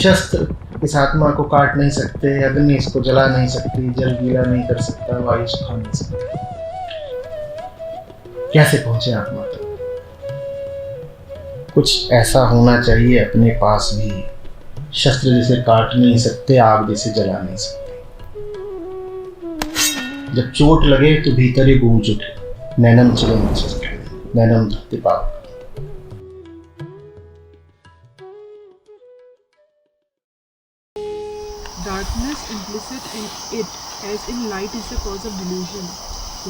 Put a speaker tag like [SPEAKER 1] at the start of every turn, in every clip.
[SPEAKER 1] शस्त्र इस आत्मा को काट नहीं सकते, अग्नि इसको जला नहीं सकती, जल गीला नहीं कर सकता, वायु सुखा नहीं सकती। कैसे पहुंचे आत्मा तक? कुछ ऐसा होना चाहिए अपने पास भी, शस्त्र जिसे काट नहीं सकते, आग जिसे जला नहीं सकते। जब चोट लगे तो भीतर ही गूंज उठे, नैनम चले नैनम धरती पाप।
[SPEAKER 2] Darkness implicit in it, as in light, is the cause of delusion.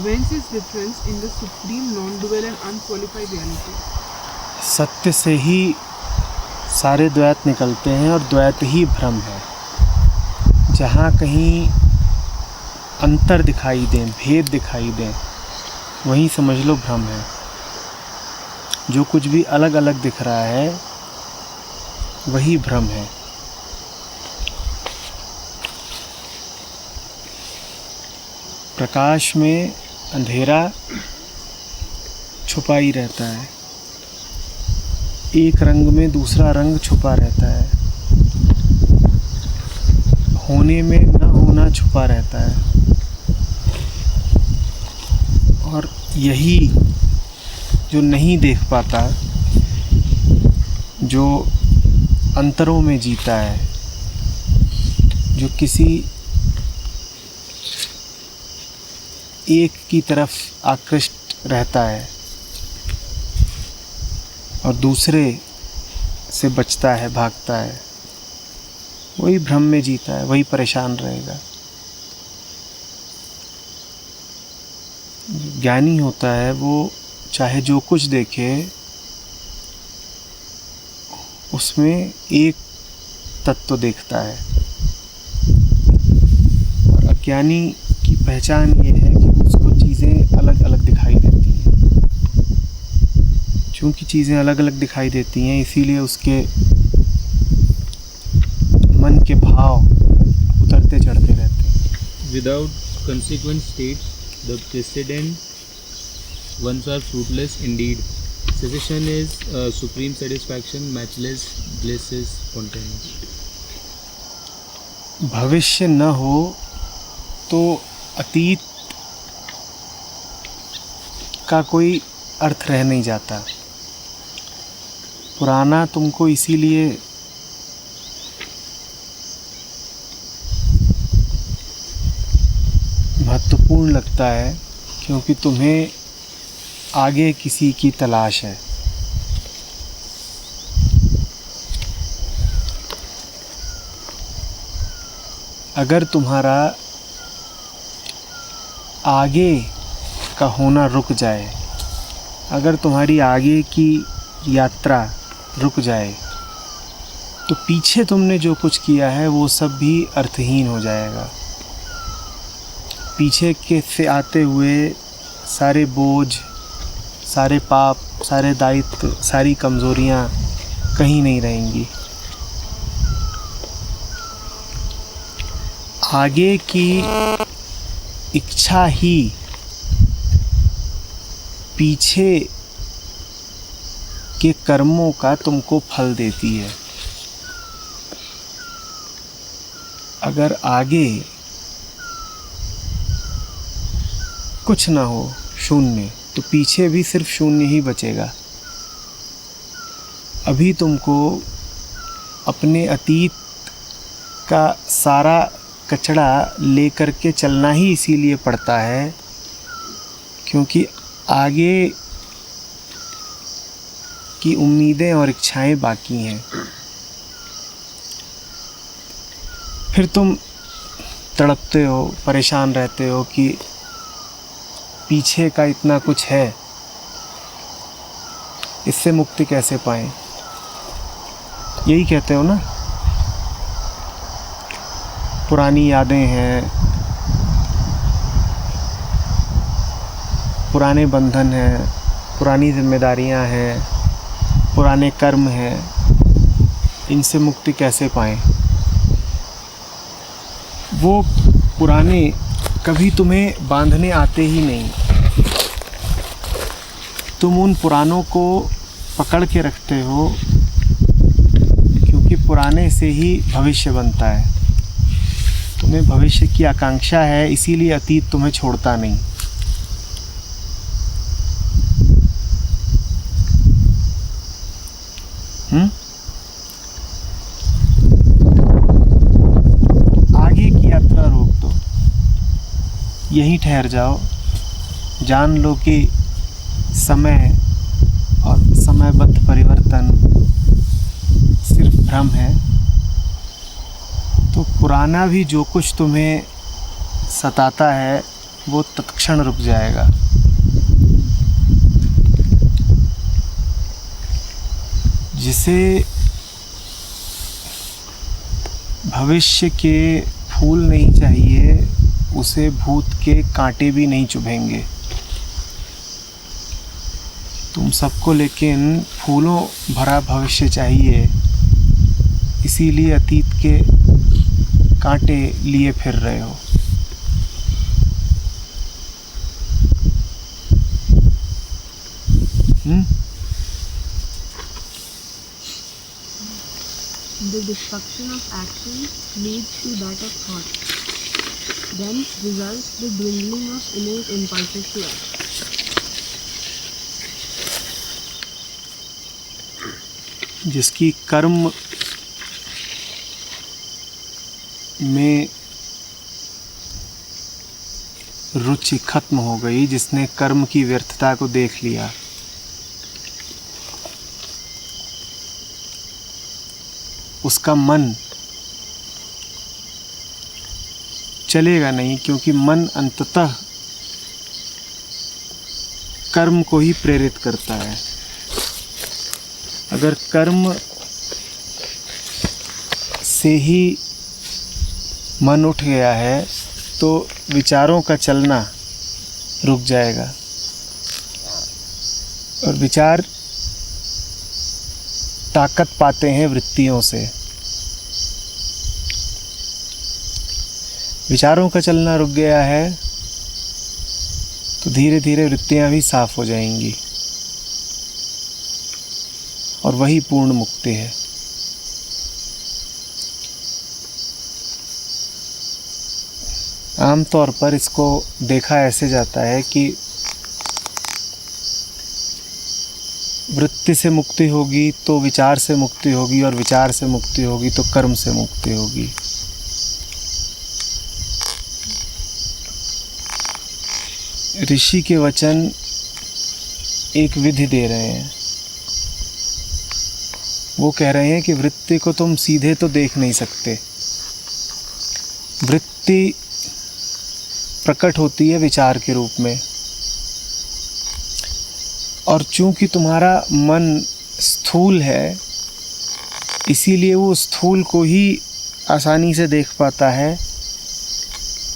[SPEAKER 2] Whence is difference in the supreme non-dual and unqualified reality?
[SPEAKER 3] सत्य से ही सारे द्वैत निकलते हैं और द्वैत ही भ्रम है। जहाँ कहीं अंतर दिखाई दें, भेद दिखाई दें, वहीं समझ लो भ्रम है। जो कुछ भी अलग अलग दिख रहा है वही भ्रम है। प्रकाश में अंधेरा छुपा ही रहता है, एक रंग में दूसरा रंग छुपा रहता है, होने में न होना छुपा रहता है। और यही जो नहीं देख पाता, जो अंतरों में जीता है, जो किसी एक की तरफ आकृष्ट रहता है और दूसरे से बचता है, भागता है, वही भ्रम में जीता है, वही परेशान रहेगा। ज्ञानी होता है वो चाहे जो कुछ देखे उसमें एक तत्व देखता है। और अज्ञानी की पहचान ये है कि उसको चीज़ें अलग अलग दिखाई देती हैं। चूँकि चीज़ें अलग अलग दिखाई देती हैं, इसीलिए उसके मन के भाव उतरते चढ़ते रहते हैं।
[SPEAKER 4] Without consequent states, the precedent ones are fruitless indeed. Cessation is supreme satisfaction, matchless bliss is spontaneous.
[SPEAKER 3] भविष्य न हो तो अतीत का कोई अर्थ रह नहीं जाता। पुराना तुमको इसीलिए महत्वपूर्ण लगता है क्योंकि तुम्हें आगे किसी की तलाश है। अगर तुम्हारा आगे का होना रुक जाए, अगर तुम्हारी आगे की यात्रा रुक जाए, तो पीछे तुमने जो कुछ किया है वो सब भी अर्थहीन हो जाएगा। पीछे के से आते हुए सारे बोझ, सारे पाप, सारे दायित्व, सारी कमज़ोरियाँ कहीं नहीं रहेंगी। आगे की इच्छा ही पीछे के कर्मों का तुमको फल देती है। अगर आगे कुछ ना हो, शून्य, तो पीछे भी सिर्फ शून्य ही बचेगा। अभी तुमको अपने अतीत का सारा कचड़ा लेकर के चलना ही इसीलिए पड़ता है क्योंकि आगे की उम्मीदें और इच्छाएं बाकी हैं। फिर तुम तड़पते हो, परेशान रहते हो कि पीछे का इतना कुछ है, इससे मुक्ति कैसे पाएं। यही कहते हो ना, पुरानी यादें हैं, पुराने बंधन हैं, पुरानी जिम्मेदारियां हैं, पुराने कर्म हैं, इनसे मुक्ति कैसे पाएं। वो पुराने कभी तुम्हें बांधने आते ही नहीं। तुम उन पुरानों को पकड़ के रखते हो क्योंकि पुराने से ही भविष्य बनता है। तुम्हें भविष्य की आकांक्षा है, इसीलिए अतीत तुम्हें छोड़ता नहीं। आगे की यात्रा रोक दो, यहीं ठहर जाओ। जान लो कि समय और समयबद्ध परिवर्तन सिर्फ भ्रम है। तो पुराना भी जो कुछ तुम्हें सताता है वो तत्क्षण रुक जाएगा। जिसे भविष्य के फूल नहीं चाहिए, उसे भूत के कांटे भी नहीं चुभेंगे। तुम सबको लेकिन फूलों भरा भविष्य चाहिए, इसीलिए अतीत के कांटे लिए फिर रहे हो।
[SPEAKER 5] The destruction of action leads to that of thought. Then results the dwindling of innate impulses to act.
[SPEAKER 3] जिसकी कर्म में रुचि खत्म हो गई, जिसने कर्म की व्यर्थता को देख लिया, उसका मन चलेगा नहीं, क्योंकि मन अंततः कर्म को ही प्रेरित करता है। अगर कर्म से ही मन उठ गया है तो विचारों का चलना रुक जाएगा, और विचार ताकत पाते हैं वृत्तियों से। विचारों का चलना रुक गया है तो धीरे धीरे वृत्तियां भी साफ हो जाएंगी, और वही पूर्ण मुक्ति है। आमतौर पर इसको देखा ऐसे जाता है कि वृत्ति से मुक्ति होगी तो विचार से मुक्ति होगी, और विचार से मुक्ति होगी तो कर्म से मुक्ति होगी। ऋषि के वचन एक विधि दे रहे हैं। वो कह रहे हैं कि वृत्ति को तुम सीधे तो देख नहीं सकते। वृत्ति प्रकट होती है विचार के रूप में, और चूंकि तुम्हारा मन स्थूल है, इसीलिए वो स्थूल को ही आसानी से देख पाता है।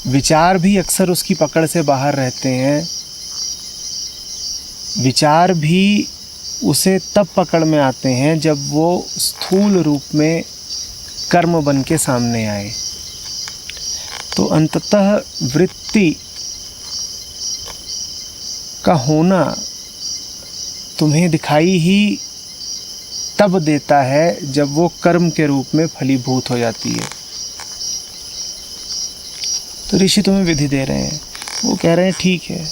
[SPEAKER 3] विचार भी अक्सर उसकी पकड़ से बाहर रहते हैं। विचार भी उसे तब पकड़ में आते हैं जब वो स्थूल रूप में कर्म बन के सामने आए। तो अंततः वृत्ति का होना तुम्हें दिखाई ही तब देता है जब वो कर्म के रूप में फलीभूत हो जाती है। तो ऋषि तुम्हें विधि दे रहे हैं। वो कह रहे हैं ठीक है,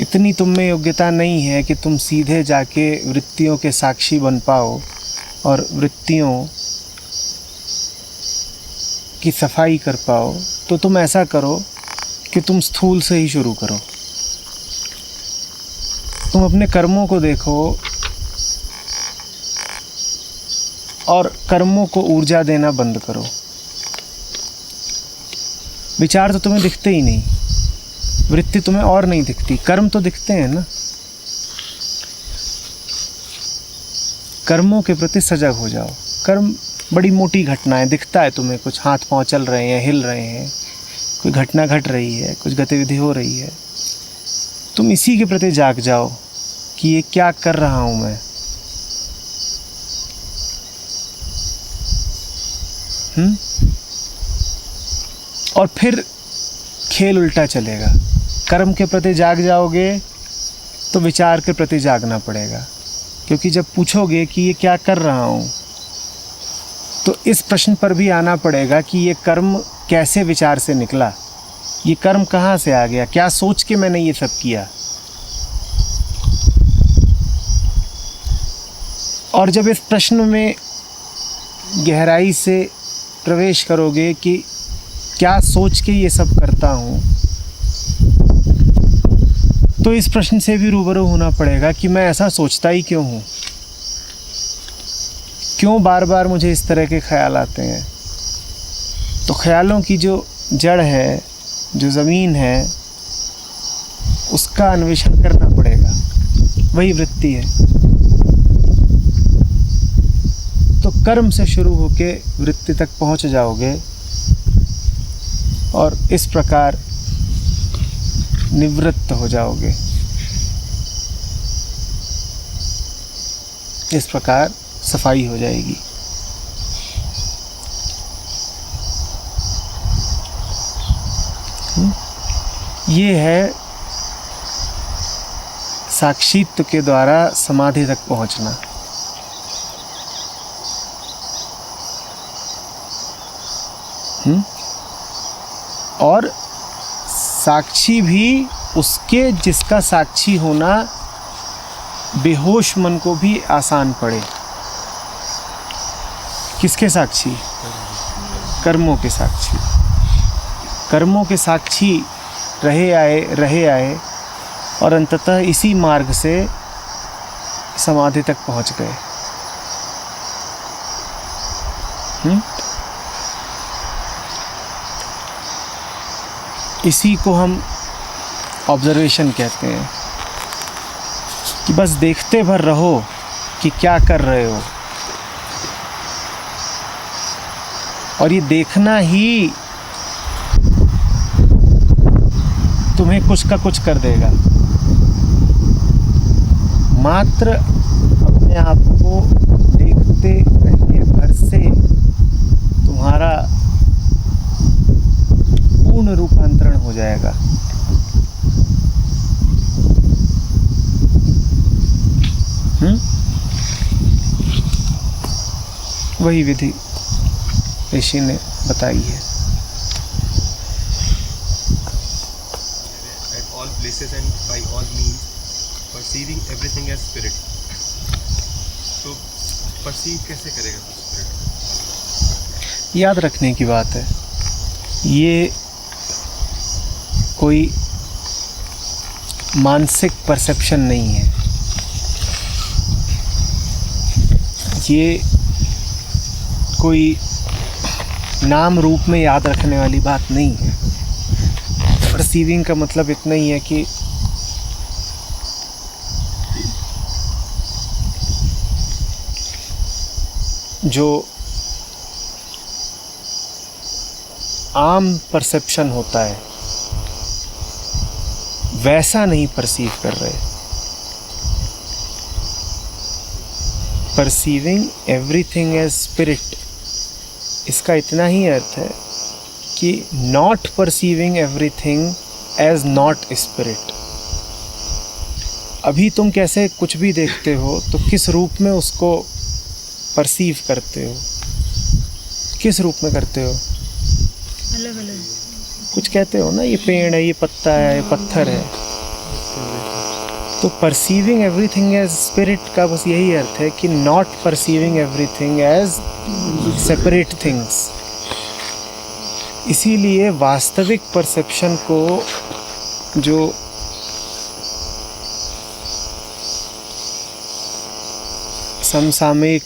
[SPEAKER 3] इतनी तुम में योग्यता नहीं है कि तुम सीधे जाके वृत्तियों के साक्षी बन पाओ और वृत्तियों की सफाई कर पाओ। तो तुम ऐसा करो कि तुम स्थूल से ही शुरू करो। तुम अपने कर्मों को देखो और कर्मों को ऊर्जा देना बंद करो। विचार तो तुम्हें दिखते ही नहीं, वृत्ति तुम्हें और नहीं दिखती, कर्म तो दिखते हैं ना। कर्मों के प्रति सजग हो जाओ। कर्म बड़ी मोटी घटनाएं, दिखता है तुम्हें, कुछ हाथ पांव चल रहे हैं, हिल रहे हैं, कोई घटना घट रही है, कुछ गतिविधि हो रही है। तुम इसी के प्रति जाग जाओ कि ये क्या कर रहा हूं मैं। और फिर खेल उल्टा चलेगा। कर्म के प्रति जाग जाओगे तो विचार के प्रति जागना पड़ेगा, क्योंकि जब पूछोगे कि ये क्या कर रहा हूँ तो इस प्रश्न पर भी आना पड़ेगा कि ये कर्म कैसे विचार से निकला, ये कर्म कहाँ से आ गया, क्या सोच के मैंने ये सब किया। और जब इस प्रश्न में गहराई से प्रवेश करोगे कि क्या सोच के ये सब करता हूँ, तो इस प्रश्न से भी रूबरू होना पड़ेगा कि मैं ऐसा सोचता ही क्यों हूँ, क्यों बार बार मुझे इस तरह के ख्याल आते हैं। तो ख्यालों की जो जड़ है, जो ज़मीन है, उसका अन्वेषण करना पड़ेगा, वही वृत्ति है। तो कर्म से शुरू होके वृत्ति तक पहुंच जाओगे और इस प्रकार निवृत्त हो जाओगे। इस प्रकार सफाई हो जाएगी। ये है साक्षित्व के द्वारा समाधि तक पहुंचना। और साक्षी भी उसके जिसका साक्षी होना बेहोश मन को भी आसान पड़े। किसके साक्षी? कर्मों के साक्षी। कर्मों के साक्षी रहे आए और अंततः इसी मार्ग से समाधि तक पहुंच गए। इसी को हम ऑब्जर्वेशन कहते हैं कि बस देखते भर रहो कि क्या कर रहे हो, और ये देखना ही तुम्हें कुछ का कुछ कर देगा। मात्र अपने आप को देखते रहने भर से तुम्हारा पूर्ण रूपांतरण हो जाएगा। वही विधि ऋषि ने बताई है।
[SPEAKER 6] At all places and by all means, perceiving everything as spirit. तो perceive कैसे करेगा spirit?
[SPEAKER 3] याद रखने की बात है, ये कोई मानसिक परसेप्शन नहीं है, ये कोई नाम रूप में याद रखने वाली बात नहीं है। परसीविंग का मतलब इतना ही है कि जो आम परसेप्शन होता है वैसा नहीं परसीव कर रहे। परसीविंग एवरीथिंग एज स्पिरिट, इसका इतना ही अर्थ है कि not perceiving everything as not spirit. अभी तुम कैसे कुछ भी देखते हो तो किस रूप में उसको परसीव करते हो, किस रूप में करते हो?
[SPEAKER 5] अलग अलग
[SPEAKER 3] कुछ कहते हो ना, ये पेड़ है, ये पत्ता है, ये पत्थर है। तो परसीविंग एवरीथिंग एज स्पिरिट का बस यही अर्थ है कि not perceiving everything as separate things. इसीलिए वास्तविक परसेप्शन को जो समसामयिक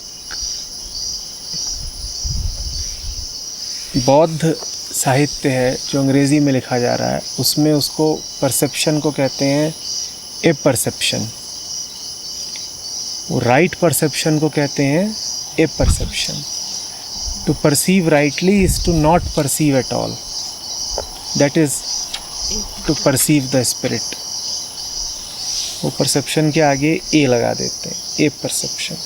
[SPEAKER 3] बौद्ध साहित्य है जो अंग्रेज़ी में लिखा जा रहा है, उसमें उसको परसेप्शन को कहते हैं ए परसेप्शन। वो राइट परसेप्शन को कहते हैं a perception. To perceive rightly is to not perceive at all, that is to perceive the spirit. वो परसेप्शन के आगे ए लगा देते हैं, ए परसेप्शन।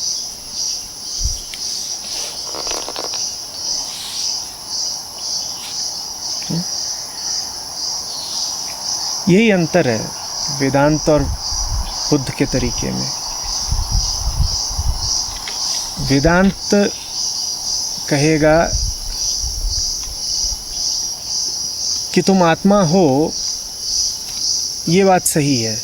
[SPEAKER 3] यही अंतर है वेदांत और बुद्ध के तरीके में। वेदांत कहेगा कि तुम आत्मा हो, ये बात सही है,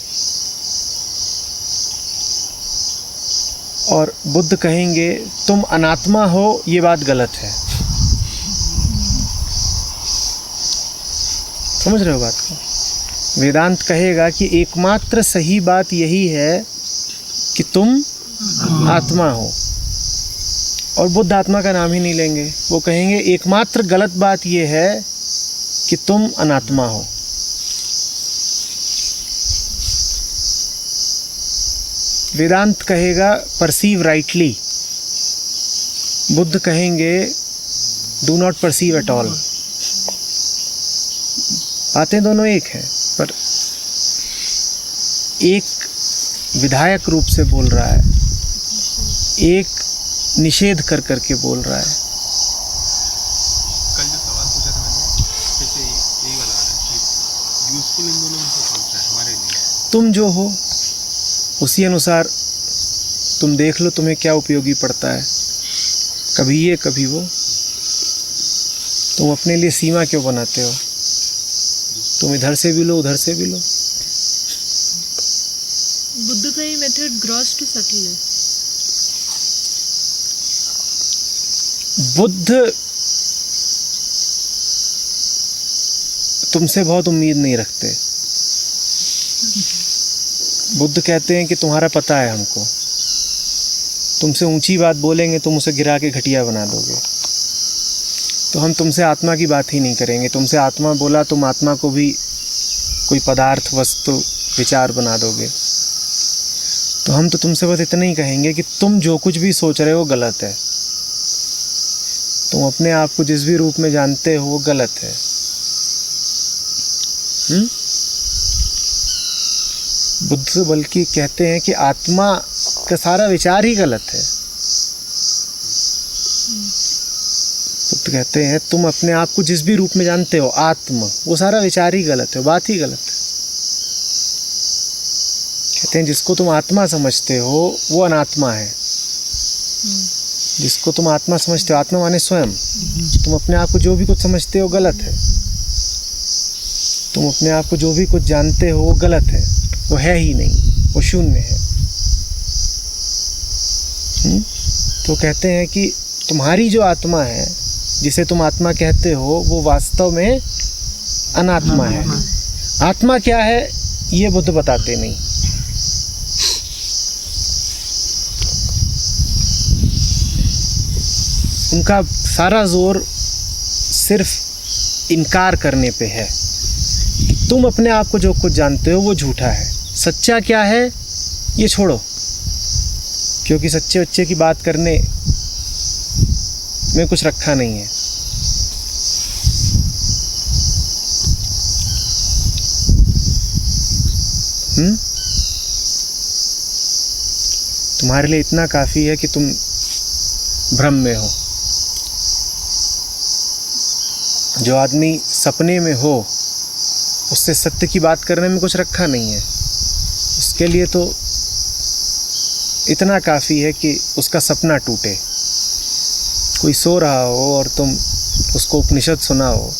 [SPEAKER 3] और बुद्ध कहेंगे तुम अनात्मा हो, ये बात गलत है। समझ रहे हो बात को? वेदांत कहेगा कि एकमात्र सही बात यही है कि तुम आत्मा हो, और बुद्ध आत्मा का नाम ही नहीं लेंगे। वो कहेंगे एकमात्र गलत बात ये है कि तुम अनात्मा हो। वेदांत कहेगा परसीव राइटली, बुद्ध कहेंगे do not perceive at all. बातें दोनों एक हैं, पर एक विधायक रूप से बोल रहा है, एक निषेध कर करके बोल रहा है।
[SPEAKER 6] कल जो सवाल पूछा था मैंने, जैसे यही वाला आ रहा है कि यूजफुल इन दोनों में से कौन सा है हमारे लिए?
[SPEAKER 3] तुम जो हो उसी अनुसार तुम देख लो तुम्हें क्या उपयोगी पड़ता है, कभी ये कभी वो। तुम अपने लिए सीमा क्यों बनाते हो? तुम इधर से भी लो, उधर से भी लो।
[SPEAKER 5] बुद्ध का ये मेथड ग्रॉस टू सटल है।
[SPEAKER 3] बुद्ध तुमसे बहुत उम्मीद नहीं रखते। बुद्ध कहते हैं कि तुम्हारा पता है हमको, तुमसे ऊंची बात बोलेंगे तुम उसे गिरा के घटिया बना दोगे, तो हम तुमसे आत्मा की बात ही नहीं करेंगे। तुमसे आत्मा बोला, तुम आत्मा को भी कोई पदार्थ, वस्तु, विचार बना दोगे। तो हम तो तुमसे बस इतना ही कहेंगे कि तुम जो कुछ भी सोच रहे हो गलत है। तुम अपने आप को जिस भी रूप में जानते हो वो गलत है। बुद्ध बल्कि कहते हैं कि आत्मा का सारा विचार ही गलत है। बुद्ध कहते हैं तुम अपने आप को जिस भी रूप में जानते हो आत्मा, वो सारा विचार ही गलत है, बात ही गलत है। कहते हैं जिसको तुम आत्मा समझते हो वो अनात्मा है। जिसको तुम आत्मा समझते हो, आत्मा माने स्वयं, तुम अपने आप को जो भी कुछ समझते हो गलत है। तुम अपने आप को जो भी कुछ जानते हो वो गलत है, वो है ही नहीं, वो शून्य है। तो कहते हैं कि तुम्हारी जो आत्मा है, जिसे तुम आत्मा कहते हो, वो वास्तव में अनात्मा है। आत्मा क्या है ये बुद्ध बताते नहीं। उनका सारा जोर सिर्फ इनकार करने पे है। तुम अपने आप को जो कुछ जानते हो वो झूठा है, सच्चा क्या है ये छोड़ो, क्योंकि सच्चे बच्चे की बात करने में कुछ रखा नहीं है। तुम्हारे लिए इतना काफ़ी है कि तुम भ्रम में हो। जो आदमी सपने में हो उससे सत्य की बात करने में कुछ रखा नहीं है। उसके लिए तो इतना काफ़ी है कि उसका सपना टूटे। कोई सो रहा हो और तुम उसको उपनिषद सुनाओ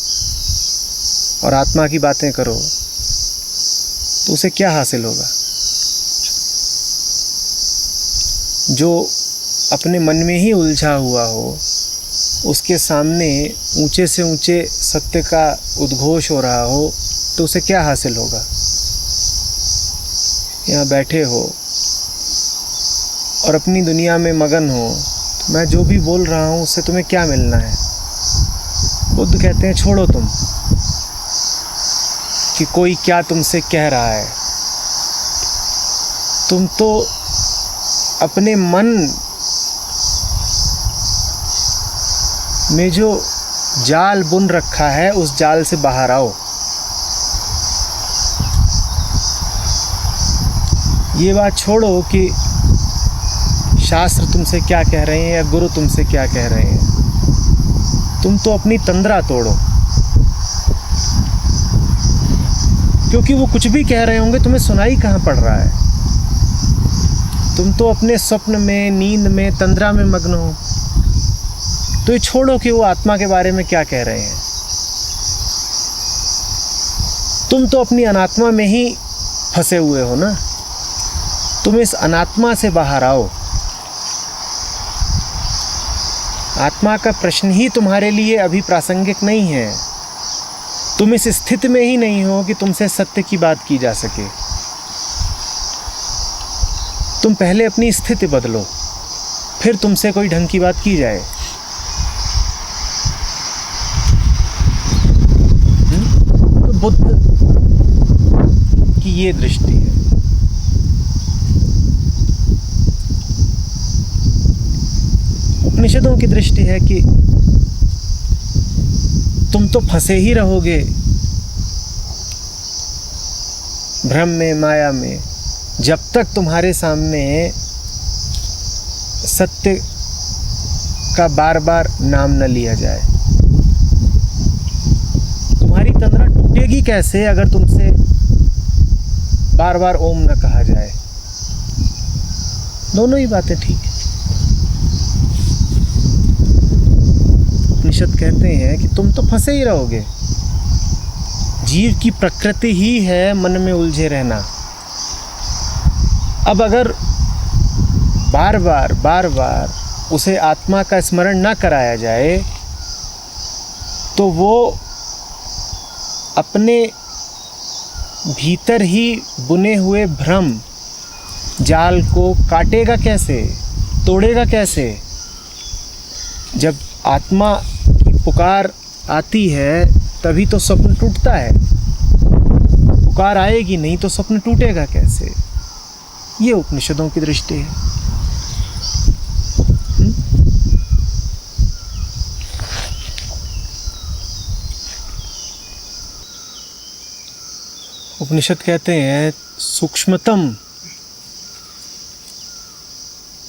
[SPEAKER 3] और आत्मा की बातें करो तो उसे क्या हासिल होगा? जो अपने मन में ही उलझा हुआ हो, उसके सामने ऊंचे से ऊंचे सत्य का उद्घोष हो रहा हो तो उसे क्या हासिल होगा? यहाँ बैठे हो और अपनी दुनिया में मगन हो, तो मैं जो भी बोल रहा हूँ उससे तुम्हें क्या मिलना है? बुद्ध कहते हैं छोड़ो तुम कि कोई क्या तुमसे कह रहा है। तुम तो अपने मन में जो जाल बुन रखा है उस जाल से बाहर आओ। ये बात छोड़ो कि शास्त्र तुमसे क्या कह रहे हैं या गुरु तुमसे क्या कह रहे हैं। तुम तो अपनी तंद्रा तोड़ो, क्योंकि वो कुछ भी कह रहे होंगे तुम्हें सुनाई कहाँ पड़ रहा है। तुम तो अपने स्वप्न में, नींद में, तंद्रा में मग्न हो। तो ये छोड़ो कि वो आत्मा के बारे में क्या कह रहे हैं। तुम तो अपनी अनात्मा में ही फंसे हुए हो ना। तुम इस अनात्मा से बाहर आओ। आत्मा का प्रश्न ही तुम्हारे लिए अभी प्रासंगिक नहीं है। तुम इस स्थिति में ही नहीं हो कि तुमसे सत्य की बात की जा सके। तुम पहले अपनी स्थिति बदलो, फिर तुमसे कोई ढंग की बात की जाए। तो बुद्ध की ये दृष्टि है। उपनिषदों की दृष्टि है कि तुम तो फंसे ही रहोगे भ्रम में, माया में, जब तक तुम्हारे सामने सत्य का बार बार नाम न लिया जाए। तुम्हारी तंद्रा टूटेगी कैसे अगर तुमसे बार बार ओम न कहा जाए। दोनों ही बातें ठीक है। उपनिषद कहते हैं कि तुम तो फंसे ही रहोगे। जीव की प्रकृति ही है मन में उलझे रहना। अब अगर बार बार उसे आत्मा का स्मरण ना कराया जाए तो वो अपने भीतर ही बुने हुए भ्रम जाल को काटेगा कैसे, तोड़ेगा कैसे। जब आत्मा की पुकार आती है तभी तो स्वप्न टूटता है। पुकार आएगी नहीं तो स्वप्न टूटेगा कैसे। ये उपनिषदों की दृष्टि है। उपनिषद कहते हैं सूक्ष्मतम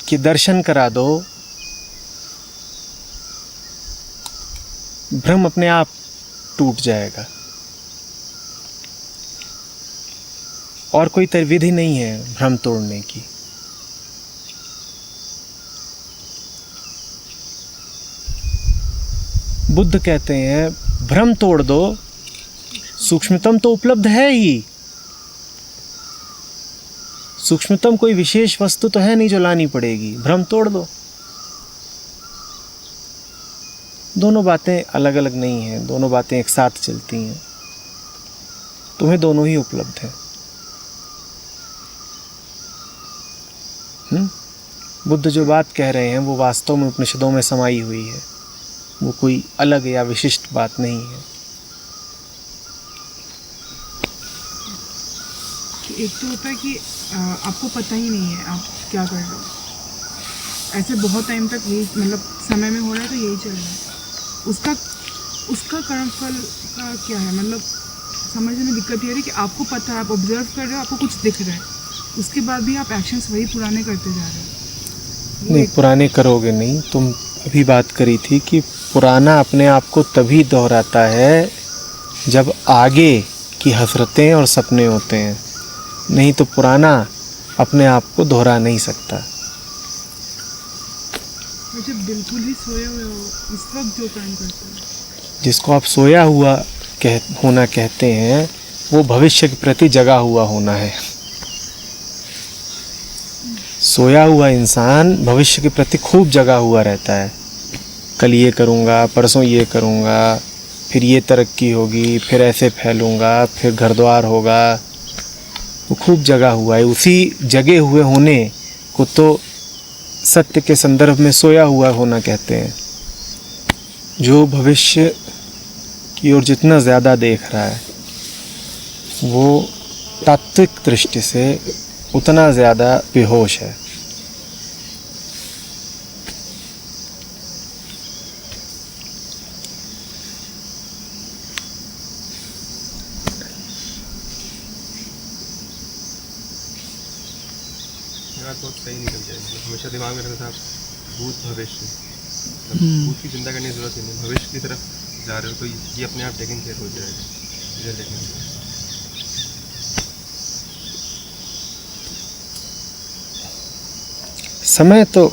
[SPEAKER 3] के दर्शन करा दो, भ्रम अपने आप टूट जाएगा। और कोई विधि नहीं है भ्रम तोड़ने की। बुद्ध कहते हैं भ्रम तोड़ दो, सूक्ष्मतम तो उपलब्ध है ही। सूक्ष्मतम कोई विशेष वस्तु तो है नहीं जो लानी पड़ेगी, भ्रम तोड़ दो। दोनों बातें अलग अलग नहीं हैं, दोनों बातें एक साथ चलती हैं। तुम्हें दोनों ही उपलब्ध है। बुद्ध जो बात कह रहे हैं वो वास्तव में उपनिषदों में समाई हुई है। वो कोई अलग या विशिष्ट बात नहीं है।
[SPEAKER 2] एक तो होता है कि आपको पता ही नहीं है आप क्या कर रहे हो। ऐसे बहुत टाइम तक यही मतलब समय में हो रहा है तो यही चल रहा है। उसका कर्मफल का क्या है, मतलब समझने में दिक्कत ये है कि आपको पता है, आप ऑब्जर्व कर रहे हो, आपको कुछ दिख रहा है, उसके बाद भी आप एक्शंस वही पुराने करते जा रहे हो।
[SPEAKER 3] नहीं, पुराने करोगे नहीं। तुम अभी बात करी थी कि पुराना अपने आप को तभी दोहराता है जब आगे की हसरतें और सपने होते हैं, नहीं तो पुराना अपने आप को दोहरा नहीं सकता।
[SPEAKER 2] जब बिल्कुल ही सोए हुए हो उस वक्त जो काम करते हैं,
[SPEAKER 3] जिसको आप सोया हुआ होना कहते हैं, वो भविष्य के प्रति जगा हुआ होना है। सोया हुआ इंसान भविष्य के प्रति खूब जगा हुआ रहता है। कल ये करूँगा, परसों ये करूँगा, फिर ये तरक्की होगी, फिर ऐसे फैलूँगा, फिर घर द्वार होगा। वो खूब जगा हुआ है। उसी जगे हुए होने को तो सत्य के संदर्भ में सोया हुआ होना कहते हैं। जो भविष्य की ओर जितना ज़्यादा देख रहा है वो तात्विक दृष्टि से उतना ज़्यादा बेहोश है।
[SPEAKER 6] बहुत सही निकल जाए। हमेशा दिमाग में रहता था भूत भविष्य, भूत की चिंता करने की जरूरत ही नहीं, भविष्य की तरफ जा रहे हो तो ये अपने आप टेकन केयर हो जाएगा।
[SPEAKER 3] समय तो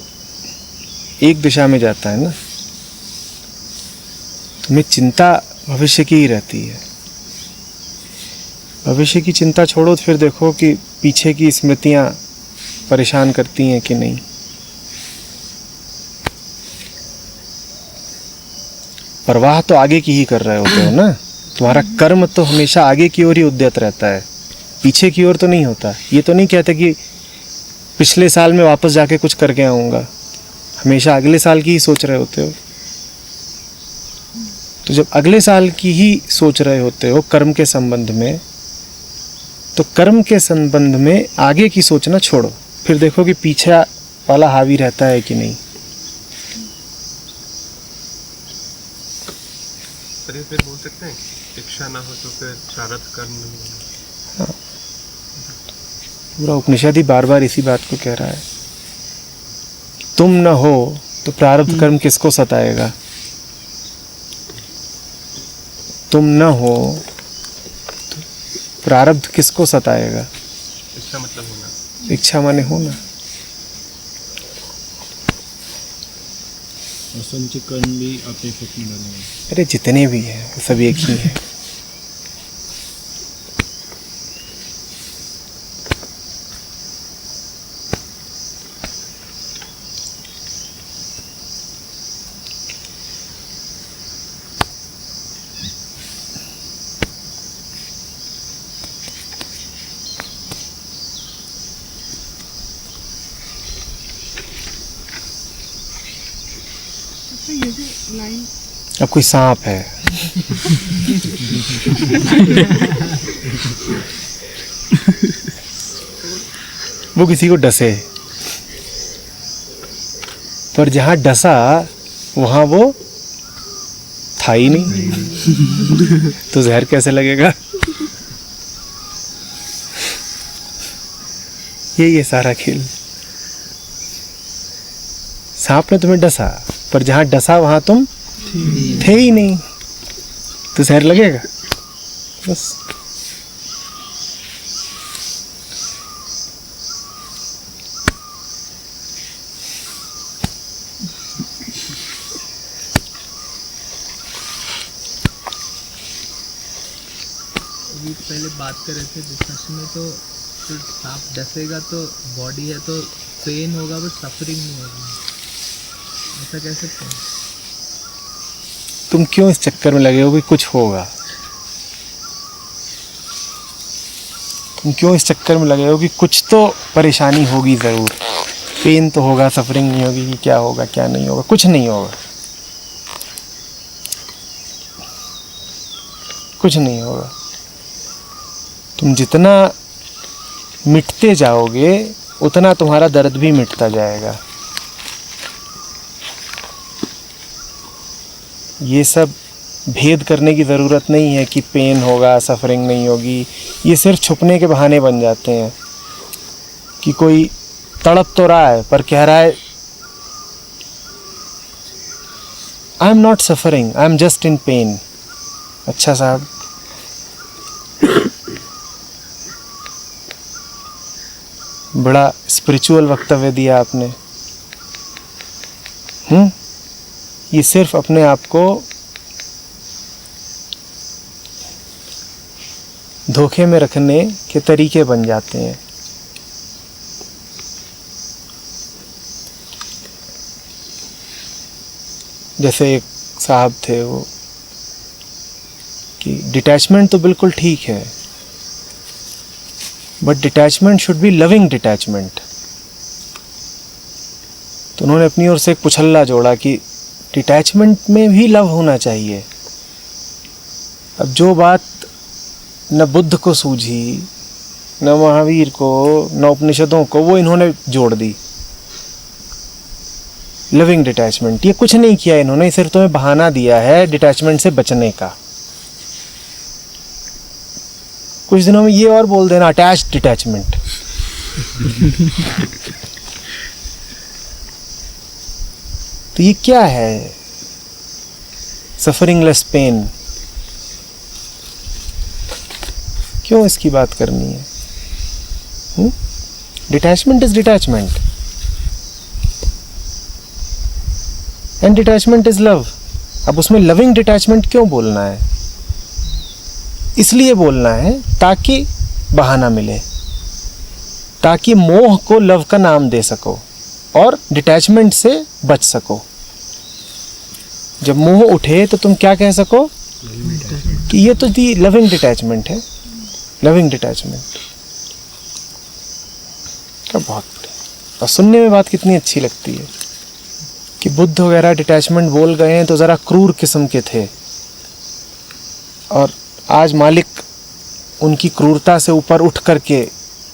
[SPEAKER 3] एक दिशा में जाता है ना। तुम्हें चिंता भविष्य की ही रहती है। भविष्य की चिंता छोड़ो तो फिर देखो कि पीछे की स्मृतियां परेशान करती हैं कि नहीं। परवाह तो आगे की ही कर रहे होते हो ना, तुम्हारा कर्म तो हमेशा आगे की ओर ही उद्यत रहता है, पीछे की ओर तो नहीं होता। ये तो नहीं कहते कि पिछले साल में वापस जाके कुछ करके आऊँगा, हमेशा अगले साल की ही सोच रहे होते हो। तो जब अगले साल की ही सोच रहे होते हो कर्म के संबंध में, तो कर्म के संबंध में आगे की सोचना छोड़ो, फिर देखो कि पीछे वाला हावी रहता है कि नहीं।
[SPEAKER 6] पर ये फिर बोल सकते हैं इच्छा ना हो तो फिर प्रारब्ध कर्म नहीं होगा।
[SPEAKER 3] पूरा उपनिषद ही बार बार इसी बात को कह रहा है। तुम न हो तो प्रारब्ध कर्म किसको सताएगा। तुम न हो तो प्रारब्ध किसको सताएगा।
[SPEAKER 6] इच्छा मतलब होना,
[SPEAKER 3] इच्छा माने होना।
[SPEAKER 4] और संचित कर्म भी अपने इफेक्ट में डालेंगे।
[SPEAKER 3] अरे जितने भी हैं वो सब एक ही हैं।
[SPEAKER 2] अच्छा, ये जो लाइन
[SPEAKER 3] अब कोई सांप है वो किसी को डसे, पर जहां डसा वहां वो था ही नहीं तो जहर कैसे लगेगा। यही है सारा खेल। सांप ने तुम्हें डसा, पर जहां डसा वहां तुम थे ही नहीं तो जहर लगेगा। बस
[SPEAKER 7] अभी पहले बात कर रहे थे डिस्कशन में, तो फिर सांप डसेगा तो बॉडी है तो पेन होगा बट सफरिंग नहीं होगी, ऐसा कह सकते हैं।
[SPEAKER 3] तुम क्यों इस चक्कर में लगे हो कि कुछ होगा। तुम क्यों इस चक्कर में लगे हो कि कुछ तो परेशानी होगी ज़रूर, पेन तो होगा, सफरिंग नहीं होगी, कि क्या होगा क्या नहीं होगा। कुछ नहीं होगा, कुछ नहीं होगा। तुम जितना मिटते जाओगे उतना तुम्हारा दर्द भी मिटता जाएगा। ये सब भेद करने की ज़रूरत नहीं है कि पेन होगा सफरिंग नहीं होगी। ये सिर्फ छुपने के बहाने बन जाते हैं कि कोई तड़प तो रहा है पर कह रहा है I am not suffering, I am just in pen. अच्छा साहब, बड़ा स्पिरिचुअल वक्तव्य दिया आपने। ये सिर्फ अपने आप को धोखे में रखने के तरीके बन जाते हैं। जैसे एक साहब थे वो कि डिटैचमेंट तो बिल्कुल ठीक है, but detachment should be loving detachment. तो उन्होंने अपनी ओर से एक पुछल्ला जोड़ा कि डिटैचमेंट में भी लव होना चाहिए। अब जो बात न बुद्ध को सूझी, न महावीर को, न उपनिषदों को, वो इन्होंने जोड़ दी। लविंग डिटैचमेंट, ये कुछ नहीं किया इन्होंने, सिर्फ तुम्हें बहाना दिया है डिटैचमेंट से बचने का। कुछ दिनों में ये और बोल देना अटैच्ड डिटैचमेंट। तो ये क्या है? Suffering less pain. क्यों इसकी बात करनी है? Detachment is detachment and detachment is love. अब उसमें लविंग डिटैचमेंट क्यों बोलना है? इसलिए बोलना है ताकि बहाना मिले, ताकि मोह को लव का नाम दे सको और डिटैचमेंट से बच सको। जब मोह उठे तो तुम क्या कह सको कि ये तो दी लविंग डिटैचमेंट है, लविंग डिटैचमेंट। क्या बहुत, और सुनने में बात कितनी अच्छी लगती है कि बुद्ध वगैरह डिटैचमेंट बोल गए हैं तो ज़रा क्रूर किस्म के थे, और आज मालिक उनकी क्रूरता से ऊपर उठ करके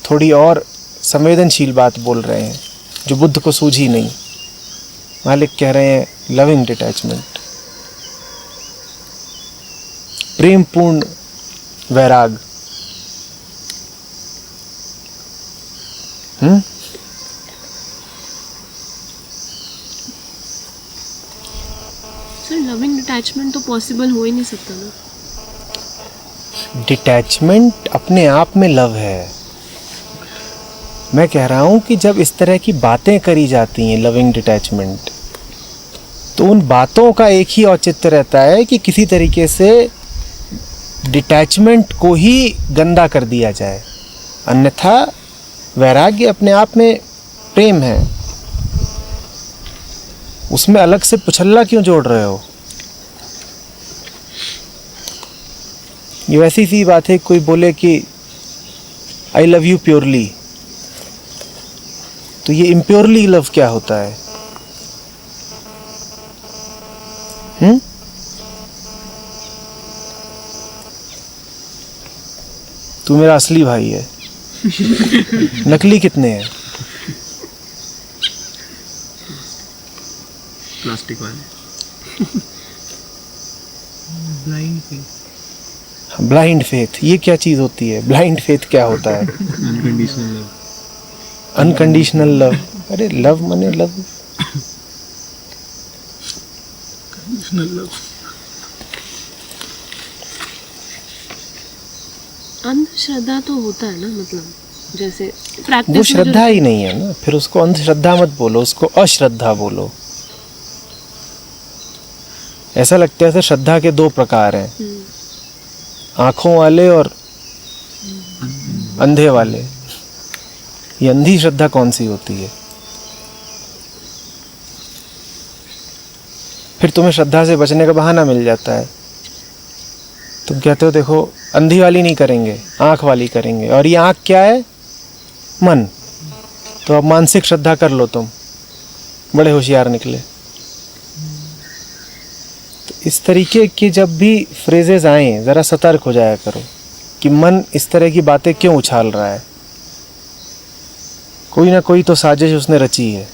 [SPEAKER 3] थोड़ी और संवेदनशील बात बोल रहे हैं जो बुद्ध को सूझी नहीं। मालिक कह रहे हैं लविंग डिटैचमेंट, प्रेम पूर्ण वैराग।
[SPEAKER 5] सर लविंग डिटैचमेंट तो पॉसिबल हो ही नहीं सकता ना।
[SPEAKER 3] डिटैचमेंट अपने आप में लव है। मैं कह रहा हूं कि जब इस तरह की बातें करी जाती हैं लविंग डिटैचमेंट, तो उन बातों का एक ही औचित्य रहता है कि किसी तरीके से डिटैचमेंट को ही गंदा कर दिया जाए। अन्यथा वैराग्य अपने आप में प्रेम है, उसमें अलग से पुछल्ला क्यों जोड़ रहे हो? ये वैसी सी बात है, कोई बोले कि आई लव यू प्योरली, तो ये इम्प्योरली लव क्या होता है? तू मेरा असली भाई है, नकली कितने हैं?
[SPEAKER 6] प्लास्टिक वाले।
[SPEAKER 7] Blind faith.
[SPEAKER 3] ब्लाइंड फेथ, ये क्या चीज होती है? ब्लाइंड फेथ क्या होता है?
[SPEAKER 4] Unconditional love.
[SPEAKER 3] Unconditional love. अरे लव माने लव,
[SPEAKER 4] कंडीशनल लव।
[SPEAKER 5] अंधश्रद्धा तो होता है ना, मतलब जैसे प्रैक्टिस
[SPEAKER 3] वो श्रद्धा ही नहीं है ना, फिर उसको अंधश्रद्धा मत बोलो, उसको अश्रद्धा बोलो। ऐसा लगता है श्रद्धा के दो प्रकार हैं, आंखों वाले और अंधे वाले। ये अंधी श्रद्धा कौन सी होती है? फिर तुम्हें श्रद्धा से बचने का बहाना मिल जाता है। तुम कहते हो देखो अंधी वाली नहीं करेंगे, आंख वाली करेंगे, और ये आंख क्या है? मन। तो अब मानसिक श्रद्धा कर लो, तुम बड़े होशियार निकले। तो इस तरीके के जब भी फ्रेजेस आए ज़रा सतर्क हो जाया करो कि मन इस तरह की बातें क्यों उछाल रहा है। कोई ना कोई तो साजिश उसने रची है।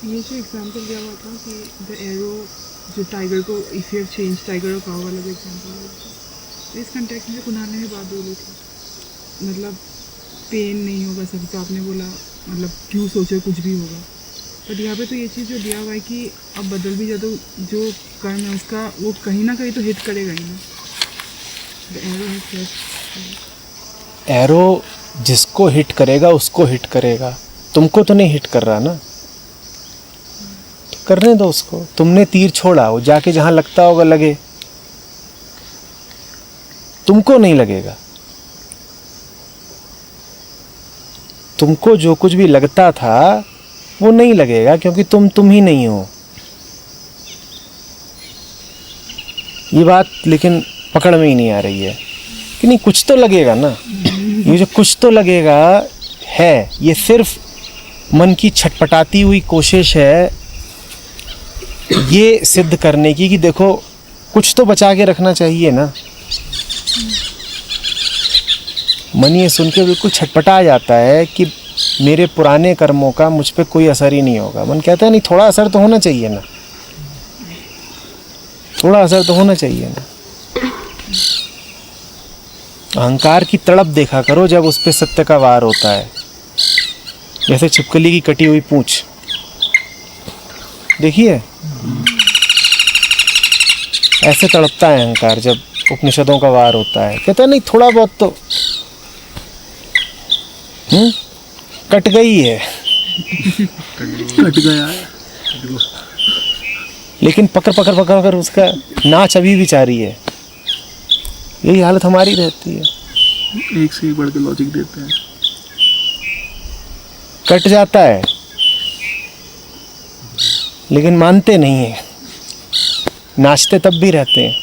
[SPEAKER 2] ये जो एग्जांपल दिया हुआ था कि द एरो जो टाइगर को इफ यू चेंज टाइगर और काऊ वाला भी एग्जांपल दिया था, तो इस कंटेक्स्ट में कुनाल ने भी बात बोली थी, मतलब पेन नहीं होगा सभी, तो आपने बोला मतलब क्यों सोचो कुछ भी होगा। बट यहाँ पे तो ये चीज़ जो दिया हुआ है कि अब बदल भी जाए तो जो कर्म है उसका वो कहीं ना कहीं तो हिट करेगा ही ना। द एरो है,
[SPEAKER 3] एरो जिसको हिट करेगा उसको हिट करेगा, तुमको तो नहीं हिट कर रहा ना, तो करने दो उसको। तुमने तीर छोड़ा, वो जाके जहां लगता होगा लगे, तुमको नहीं लगेगा। तुमको जो कुछ भी लगता था वो नहीं लगेगा, क्योंकि तुम ही नहीं हो। ये बात लेकिन पकड़ में ही नहीं आ रही है कि नहीं कुछ तो लगेगा ना। ये जो कुछ तो लगेगा है, ये सिर्फ मन की छटपटाती हुई कोशिश है ये सिद्ध करने की कि देखो कुछ तो बचा के रखना चाहिए ना। मन ये सुन के बिल्कुल छटपटा जाता है कि मेरे पुराने कर्मों का मुझ पे कोई असर ही नहीं होगा। मन कहता है नहीं, थोड़ा असर तो होना चाहिए ना, थोड़ा असर तो होना चाहिए ना। अहंकार की तड़प देखा करो जब उस पे सत्य का वार होता है, जैसे छिपकली की कटी हुई पूंछ देखिए, ऐसे तड़पता है अहंकार जब उपनिषदों का वार होता है। कहता है नहीं, थोड़ा बहुत तो कट गई है,
[SPEAKER 8] कट गया है।
[SPEAKER 3] लेकिन पकड़ पकड़ पकड़ पकड़ उसका नाच अभी भी जारी है। यही हालत हमारी रहती है।
[SPEAKER 8] एक से एक बढ़ के लॉजिक देते हैं।
[SPEAKER 3] कट जाता है लेकिन मानते नहीं है, नाचते तब भी रहते हैं।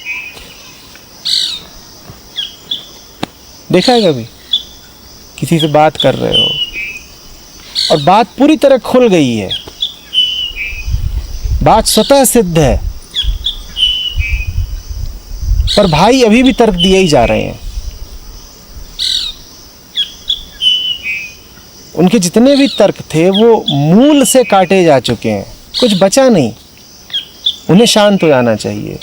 [SPEAKER 3] देखा है कभी किसी से बात कर रहे हो और बात पूरी तरह खुल गई है, बात स्वतः सिद्ध है, पर भाई अभी भी तर्क दिए ही जा रहे हैं। उनके जितने भी तर्क थे वो मूल से काटे जा चुके हैं, कुछ बचा नहीं। उन्हें शांत हो जाना चाहिए,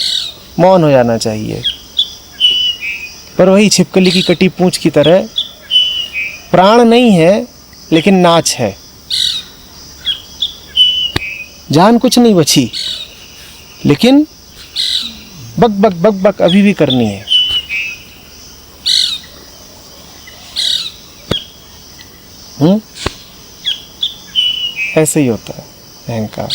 [SPEAKER 3] मौन हो जाना चाहिए, पर वही छिपकली की कटी पूंछ की तरह प्राण नहीं है लेकिन नाच है। जान कुछ नहीं बची लेकिन बक बक बक बक अभी भी करनी है। ऐसे ही होता है अहंकार।